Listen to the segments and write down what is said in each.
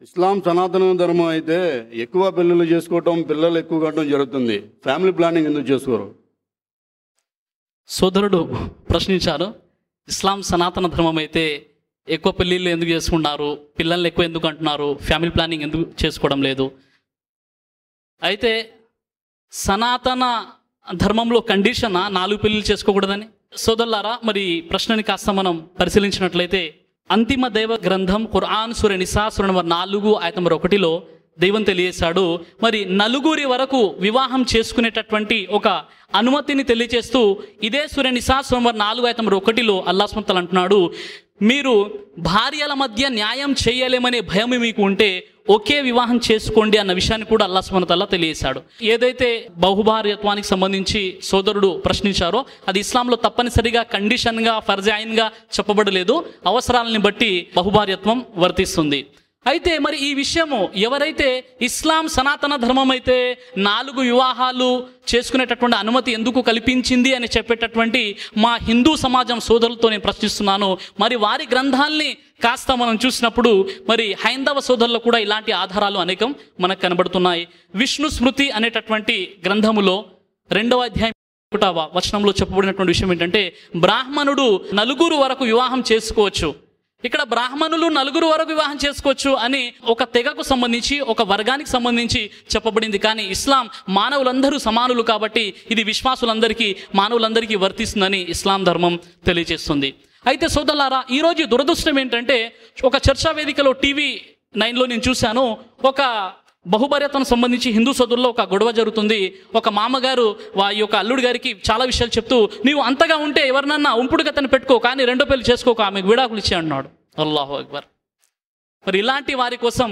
ఇస్లాం సనాతన ధర్మం అయితే ఎక్కువ పెళ్ళిళ్ళు చేసుకోవటం, పిల్లలు ఎక్కువ కట్టడం జరుగుతుంది. ఫ్యామిలీ ప్లానింగ్ ఎందుకు చేసుకోరు? సోదరుడు ప్రశ్నించారు, ఇస్లాం సనాతన ధర్మం అయితే ఎక్కువ పెళ్ళిళ్ళు ఎందుకు చేసుకున్నారు, పిల్లల్ని ఎక్కువ ఎందుకు అంటున్నారు, ఫ్యామిలీ ప్లానింగ్ ఎందుకు చేసుకోవడం లేదు? అయితే సనాతన ధర్మంలో కండిషన్ 4 పెళ్ళిళ్ళు చేసుకోకూడదని. సోదరులారా, మరి ప్రశ్నని కాస్త మనం పరిశీలించినట్లయితే అంతిమ దైవ గ్రంథం ఖురాన్ సూర నిసా సూర నంబర్ 4 ఆయత నంబర్ 1లో దైవం తెలియజేశాడు, మరి నలుగురి వరకు వివాహం చేసుకునేటటువంటి ఒక అనుమతిని తెలియజేస్తూ ఇదే సూర నిసా సూర నంబర్ 4 ఆయత నంబర్ 1లో అల్లాహ్ సుబ్హానహు వ తఆలా అంటున్నాడు, మీరు భార్యల మధ్య న్యాయం చేయలేమనే భయం మీకు ఉంటే ఒకే వివాహం చేసుకోండి అన్న విషయాన్ని కూడా అల్లాహ్ సుబ్హానహు వ తఆలా తెలియజేశాడు. ఏదైతే బహుభార్యత్వానికి సంబంధించి సోదరుడు ప్రశ్నించారో అది ఇస్లాంలో తప్పనిసరిగా కండిషన్గా ఫర్జాయిన్గా చెప్పబడలేదు. అవసరాలని బట్టి బహుభార్యత్వం వర్తిస్తుంది. అయితే మరి ఈ విషయము ఎవరైతే ఇస్లాం సనాతన ధర్మం అయితే 4 వివాహాలు చేసుకునేటటువంటి అనుమతి ఎందుకు కల్పించింది అని చెప్పేటటువంటి మా హిందూ సమాజం సోదరులతో నేను ప్రశ్నిస్తున్నాను. మరి వారి గ్రంథాల్ని కాస్త మనం చూసినప్పుడు మరి హైందవ సోదరులు కూడా ఇలాంటి ఆధారాలు అనేకం మనకు కనబడుతున్నాయి. విష్ణు స్మృతి అనేటటువంటి గ్రంథములో 2వ అధ్యాయం 1వ వచనంలో చెప్పబడినటువంటి విషయం ఏంటంటే, బ్రాహ్మణుడు 4 వరకు వివాహం చేసుకోవచ్చు. ఇక్కడ బ్రాహ్మణులు 4 వరకు వివాహం చేసుకోవచ్చు అని ఒక తెగకు సంబంధించి ఒక వర్గానికి సంబంధించి చెప్పబడింది. కానీ ఇస్లాం మానవులందరూ సమానులు కాబట్టి ఇది విశ్వాసులందరికీ మానవులందరికీ వర్తిస్తుందని ఇస్లాం ధర్మం తెలియజేస్తుంది. అయితే సోదరులారా, ఈరోజు దురదృష్టం ఏంటంటే ఒక చర్చా వేదికలో టీవీ 9లో నేను చూశాను, ఒక బహుభార్యతను సంబంధించి హిందూ సోదరుల్లో ఒక గొడవ జరుగుతుంది. ఒక మామగారు ఈ యొక్క అల్లుడు గారికి చాలా విషయాలు చెప్తూ, నీవు అంతగా ఉంటే ఎవరినన్నా ఉంపుడు గతను పెట్టుకో, కానీ 2వ పెళ్లి చేసుకోక, ఆమెకు విడాకులు ఇచ్చే అన్నాడు. అల్లాహు అక్బర్. మరి ఇలాంటి వారి కోసం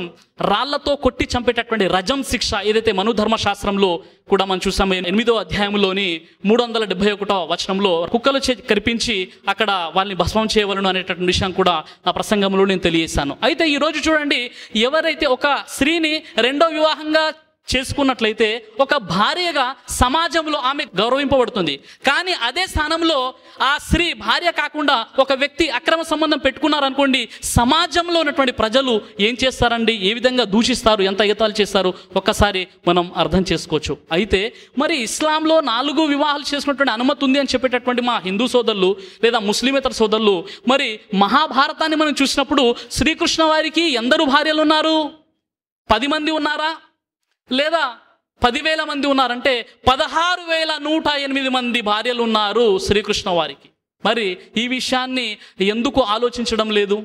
రాళ్లతో కొట్టి చంపేటటువంటి రజం శిక్ష ఏదైతే మనుధర్మ శాస్త్రంలో కూడా మనం చూసాము, 8వ అధ్యాయంలోని 371వ వచనంలో కుక్కలు కరిపించి అక్కడ వాళ్ళని భస్మం చేయవలను అనేటటువంటి విషయం కూడా నా ప్రసంగంలో నేను తెలియజేశాను. అయితే ఈరోజు చూడండి, ఎవరైతే ఒక స్త్రీని 2వ వివాహంగా చేసుకున్నట్లయితే ఒక భార్యగా సమాజంలో ఆమె గౌరవింపబడుతుంది. కానీ అదే స్థానంలో ఆ స్త్రీ భార్య కాకుండా ఒక వ్యక్తి అక్రమ సంబంధం పెట్టుకున్నారనుకోండి, సమాజంలో ఉన్నటువంటి ప్రజలు ఏం చేస్తారండి, ఏ విధంగా దూషిస్తారు, ఎంత ఎగతాళి చేస్తారు ఒక్కసారి మనం అర్థం చేసుకోవచ్చు. అయితే మరి ఇస్లాంలో 4 వివాహాలు చేసుకున్నటువంటి అనుమతి ఉంది అని చెప్పేటటువంటి మా హిందూ సోదరులు లేదా ముస్లిమేతర సోదరులు, మరి మహాభారతాన్ని మనం చూసినప్పుడు శ్రీకృష్ణ వారికి ఎందరు భార్యలు ఉన్నారు? 10 మంది ఉన్నారా, లేదా 10,000 మంది ఉన్నారంటే 16,108 మంది భార్యలు ఉన్నారు శ్రీకృష్ణ వారికి. మరి ఈ విషయాన్ని ఎందుకు ఆలోచించడం లేదు?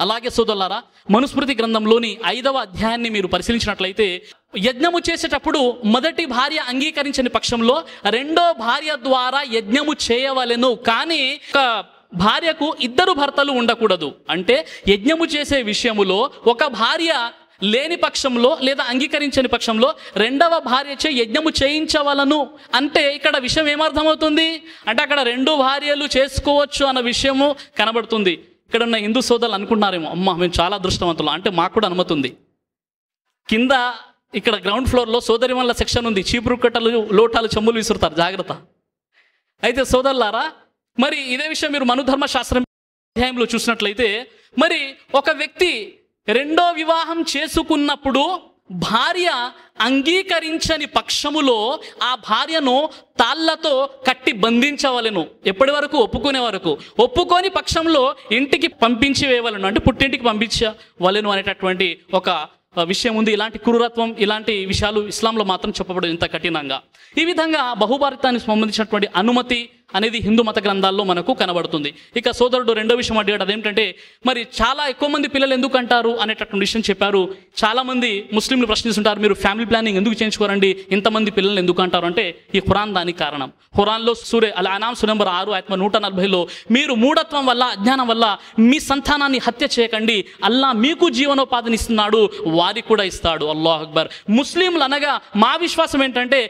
అలాగే సోదరులారా, మనుస్మృతి గ్రంథంలోని 5వ అధ్యాయాన్ని మీరు పరిశీలించినట్లయితే, యజ్ఞము చేసేటప్పుడు మొదటి భార్య అంగీకరించని పక్షంలో 2వ భార్య ద్వారా యజ్ఞము చేయవలెను, కానీ ఒక భార్యకు 2 భర్తలు ఉండకూడదు. అంటే యజ్ఞము చేసే విషయములో ఒక భార్య లేని పక్షంలో లేదా అంగీకరించని పక్షంలో 2వ భార్యచే యజ్ఞము చేయించవలను. అంటే ఇక్కడ విషయం ఏమర్థమవుతుంది అంటే అక్కడ 2 భార్యలు చేసుకోవచ్చు అన్న విషయము కనబడుతుంది. ఇక్కడ ఉన్న హిందూ సోదరులు అనుకుంటున్నారేమో, అమ్మ మేము చాలా అదృష్టవంతులు, అంటే మాకు కూడా అనుమతి ఉంది. కింద ఇక్కడ గ్రౌండ్ ఫ్లోర్లో సోదరిమణుల సెక్షన్ ఉంది, చీపురు కట్టలు, లోటాలు, చెంబులు విసురుతారు, జాగ్రత్త. అయితే సోదరులారా, మరి ఇదే విషయం మీరు మనుధర్మ శాస్త్రం అధ్యాయంలో చూసినట్లయితే, మరి ఒక వ్యక్తి 2వ వివాహం చేసుకున్నప్పుడు భార్య అంగీకరించని పక్షములో ఆ భార్యను తాళ్లతో కట్టి బంధించవలెను. ఎప్పటి వరకు? ఒప్పుకునే వరకు. ఒప్పుకోని పక్షంలో ఇంటికి పంపించి వేయవలను, అంటే పుట్టింటికి పంపించవలెను అనేటటువంటి ఒక విషయం ఉంది. ఇలాంటి క్రూరత్వం, ఇలాంటి విషయాలు ఇస్లాంలో మాత్రం చెప్పబడదు ఇంత కఠినంగా. ఈ విధంగా బహుభార్యతానికి సంబంధించినటువంటి అనుమతి అనేది హిందూ మత గ్రంథాల్లో మనకు కనబడుతుంది. ఇక సోదరుడు 2వ విషయం అడిగాడు, అదేంటంటే మరి చాలా ఎక్కువ మంది పిల్లలు ఎందుకు అంటారు అనేటటువంటి విషయం చెప్పారు. చాలామంది ముస్లింలు ప్రశ్నిస్తుంటారు, మీరు ఫ్యామిలీ ప్లానింగ్ ఎందుకు చేయించుకోరండి, ఇంతమంది పిల్లలు ఎందుకు అంటారు అంటే ఈ ఖురాన్ దానికి కారణం. ఖురాన్లో సూరే అల్ అనామ్ సూర నంబర్ 6 ఆయత 140లో, మీరు మూఢత్వం వల్ల, అజ్ఞానం వల్ల మీ సంతానాన్ని హత్య చేయకండి, అల్లా మీకు జీవనోపాధిని ఇస్తున్నాడు, వారికి కూడా ఇస్తాడు. అల్లాహ్ అక్బర్. ముస్లింలు అనగా మా విశ్వాసం ఏంటంటే,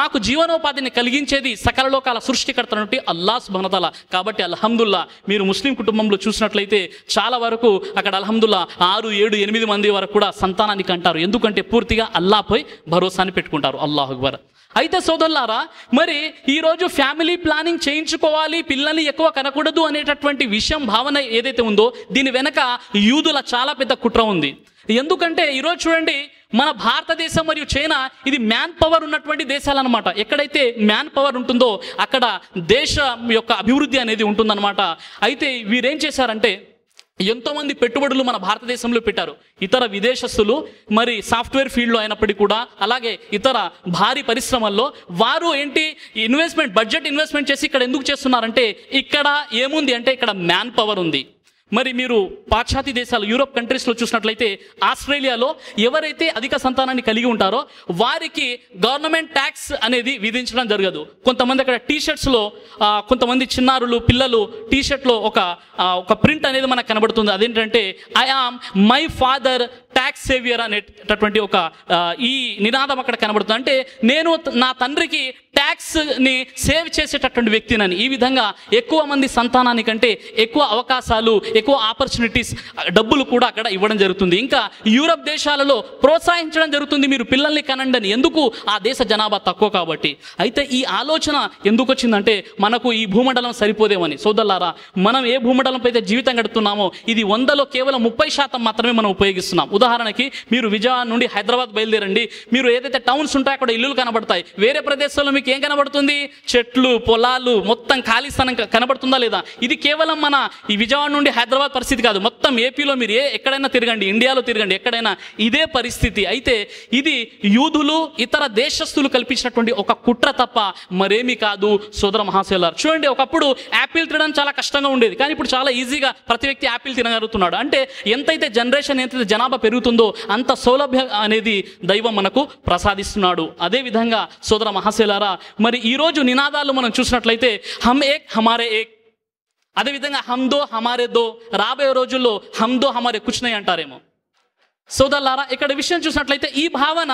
మాకు జీవనోపాధిని కలిగించేది సకల లోకాల సృష్టికర్త నుండి అల్లాహ్ సుబ్హానహు వ తఆలా. కాబట్టి అల్హమ్దుల్లా మీరు ముస్లిం కుటుంబంలో చూసినట్లయితే చాలా వరకు అక్కడ అల్హమ్దుల్లా 6, 7, 8 మంది వరకు కూడా సంతానానికి అంటారు. ఎందుకంటే పూర్తిగా అల్లాహ్పై భరోసాని పెట్టుకుంటారు. అల్లాహు అక్బర్. అయితే సోదరులారా, మరి ఈరోజు ఫ్యామిలీ ప్లానింగ్ చేయించుకోవాలి, పిల్లల్ని ఎక్కువ కనకూడదు అనేటటువంటి విషయం, భావన ఏదైతే ఉందో దీని వెనక యూదుల చాలా పెద్ద కుట్ర ఉంది. ఎందుకంటే ఈరోజు చూడండి, మన భారతదేశం మరియు చైనా ఇది మ్యాన్ పవర్ ఉన్నటువంటి దేశాలు అనమాట. ఎక్కడైతే మ్యాన్ పవర్ ఉంటుందో అక్కడ దేశం యొక్క అభివృద్ధి అనేది ఉంటుందన్నమాట. అయితే వీరేం చేశారంటే ఎంతోమంది పెట్టుబడులు మన భారతదేశంలో పెట్టారు. ఇతర విదేశస్తులు మరి సాఫ్ట్వేర్ ఫీల్డ్లో అయినప్పటికీ కూడా, అలాగే ఇతర భారీ పరిశ్రమల్లో వారు ఏంటి బడ్జెట్ ఇన్వెస్ట్మెంట్ చేసి ఇక్కడ ఎందుకు చేస్తున్నారంటే ఇక్కడ ఏముంది అంటే ఇక్కడ మ్యాన్ పవర్ ఉంది. మరి మీరు పాశ్చాత్య దేశాలు, యూరోప్ కంట్రీస్లో చూసినట్లయితే ఆస్ట్రేలియాలో ఎవరైతే అధిక సంతానాన్ని కలిగి ఉంటారో వారికి గవర్నమెంట్ ట్యాక్స్ అనేది విధించడం జరగదు. కొంతమంది అక్కడ టీషర్ట్స్లో కొంతమంది చిన్నారులు పిల్లలు టీషర్ట్లో ఒక ప్రింట్ అనేది మనకు కనబడుతుంది. అదేంటంటే I am my father tax saviour అనేటటువంటి ఈ నినాదం అక్కడ కనబడుతుంది. అంటే నేను నా తండ్రికి ట్యాక్స్ని సేవ్ చేసేటటువంటి వ్యక్తినని. ఈ విధంగా ఎక్కువ మంది సంతానానికంటే ఎక్కువ అవకాశాలు, ఎక్కువ ఆపర్చునిటీస్, డబ్బులు కూడా అక్కడ ఇవ్వడం జరుగుతుంది. ఇంకా యూరప్ దేశాలలో ప్రోత్సహించడం జరుగుతుంది, మీరు పిల్లల్ని కనండి అని. ఎందుకు? ఆ దేశ జనాభా తక్కువ కాబట్టి. అయితే ఈ ఆలోచన ఎందుకు వచ్చిందంటే మనకు ఈ భూమండలం సరిపోదేమని. సోదరులారా, మనం ఏ భూమండలంపై అయితే జీవితం గడుపుతున్నామో ఇది 100లో కేవలం 30% మాత్రమే మనం ఉపయోగిస్తున్నాం. ఉదాహరణకి మీరు విజయవాడ నుండి హైదరాబాద్ బయలుదేరండి, మీరు ఏదైతే టౌన్స్ ఉంటాయో అక్కడ ఇల్లులు కనబడతాయి. వేరే ప్రదేశాల్లో మీకు ఏం కనబడుతుంది? చెట్లు, పొలాలు, మొత్తం ఖాళీ స్థలం కనబడుతుందా లేదా? ఇది కేవలం మన ఈ విజయవాడ నుండి హైదరాబాద్ పరిస్థితి కాదు, మొత్తం ఏపీలో మీరు ఎక్కడైనా తిరగండి, ఇండియాలో తిరగండి, ఎక్కడైనా ఇదే పరిస్థితి. అయితే ఇది యూదులు, ఇతర దేశస్తులు కల్పించినటువంటి ఒక కుట్ర తప్ప మరేమీ కాదు. సోదర మహాశయులారా, చూడండి, ఒకప్పుడు యాపిల్ తినడం చాలా కష్టంగా ఉండేది, కానీ ఇప్పుడు చాలా ఈజీగా ప్రతి వ్యక్తి యాపిల్ తినగలుగుతున్నాడు. అంటే ఎంతైతే జనరేషన్, ఎంతైతే జనాభా పెరుగుతుందో అంత సౌలభ్యం అనేది దైవం మనకు ప్రసాదిస్తున్నాడు. అదేవిధంగా సోదర మహాశయులారా, మరి ఈరోజు నినాదాలు మనం చూసినట్లయితే హమ్ ఏక్ హమారే ఏక్, అదేవిధంగా హమ్ దో హమారే దో, రాబోయే రోజుల్లో హమ్ దో హమారే కుచ్ నహీ అంటారేమో. సోదరులారా, ఇక్కడ విషయం చూసినట్లయితే ఈ భావన,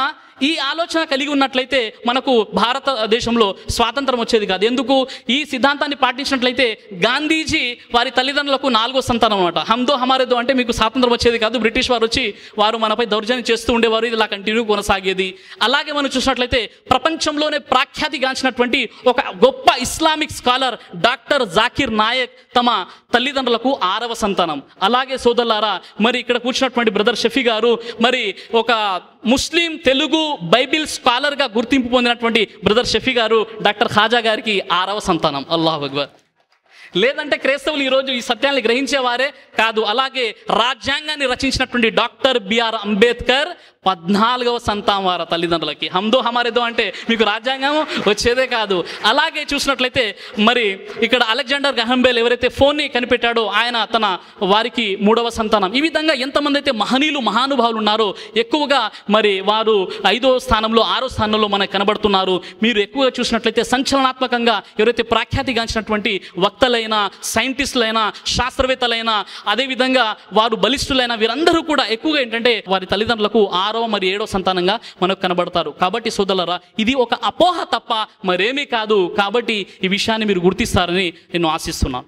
ఈ ఆలోచన కలిగి ఉన్నట్లయితే మనకు భారతదేశంలో స్వాతంత్రం వచ్చేది కాదు. ఎందుకు? ఈ సిద్ధాంతాన్ని పాటించినట్లయితే గాంధీజీ వారి తల్లిదండ్రులకు 4వ సంతానం అనమాట. హమ్దో హమారేదో అంటే మీకు స్వాతంత్రం వచ్చేది కాదు. బ్రిటిష్ వారు వచ్చి వారు మనపై దౌర్జన్యం చేస్తూ ఉండేవారు, ఇది ఇలా కంటిన్యూ కొనసాగేది. అలాగే మనం చూసినట్లయితే ప్రపంచంలోనే ప్రఖ్యాతిగాంచినటువంటి ఒక గొప్ప Islamic scholar doctor Zakir Naik తమ తల్లిదండ్రులకు 6వ సంతానం. అలాగే సోదరులారా, మరి ఇక్కడ కూర్చున్నటువంటి బ్రదర్ షఫీ గారు మరి ఒక ముస్లిం తెలుగు బైబిల్ స్కాలర్గా గుర్తింపు పొందినటువంటి బ్రదర్ షఫీ గారు డాక్టర్ ఖాజా గారికి 6వ సంతానం. అల్లాహు అక్బర్. లేదంటే క్రైస్తవులు ఈరోజు ఈ సత్యాన్ని గ్రహించేవారే కాదు. అలాగే రాజ్యాంగాన్ని రచించినటువంటి డాక్టర్ బిఆర్ అంబేద్కర్ 14వ సంతానం వారి తల్లిదండ్రులకి. హమ్దో హమారేదో అంటే మీకు రాజ్యాంగం వచ్చేదే కాదు. అలాగే చూసినట్లయితే మరి ఇక్కడ అలెగ్జాండర్ గ్రహాం బెల్ ఎవరైతే ఫోన్ని కనిపెట్టాడో ఆయన తన వారికి 3వ సంతానం. ఈ విధంగా ఎంతమంది అయితే మహనీయులు, మహానుభావులు ఉన్నారో ఎక్కువగా మరి వారు 5వ స్థానంలో, 6వ స్థానంలో మనకు కనబడుతున్నారు. మీరు ఎక్కువగా చూసినట్లయితే సంచలనాత్మకంగా ఎవరైతే ప్రఖ్యాతిగాంచినటువంటి వక్తలైనా, సైంటిస్టులైనా, శాస్త్రవేత్తలైనా, అదేవిధంగా వారు బలిష్ఠులైన వీరందరూ కూడా ఎక్కువగా ఏంటంటే వారి తల్లిదండ్రులకు 6వ మరి 7వ సంతానంగా మనకు కనబడతారు. కాబట్టి సోదరులారా, ఇది ఒక అపోహ తప్ప మరేమీ కాదు. కాబట్టి ఈ విషయాన్ని మీరు గుర్తిస్తారని నేను ఆశిస్తున్నాను.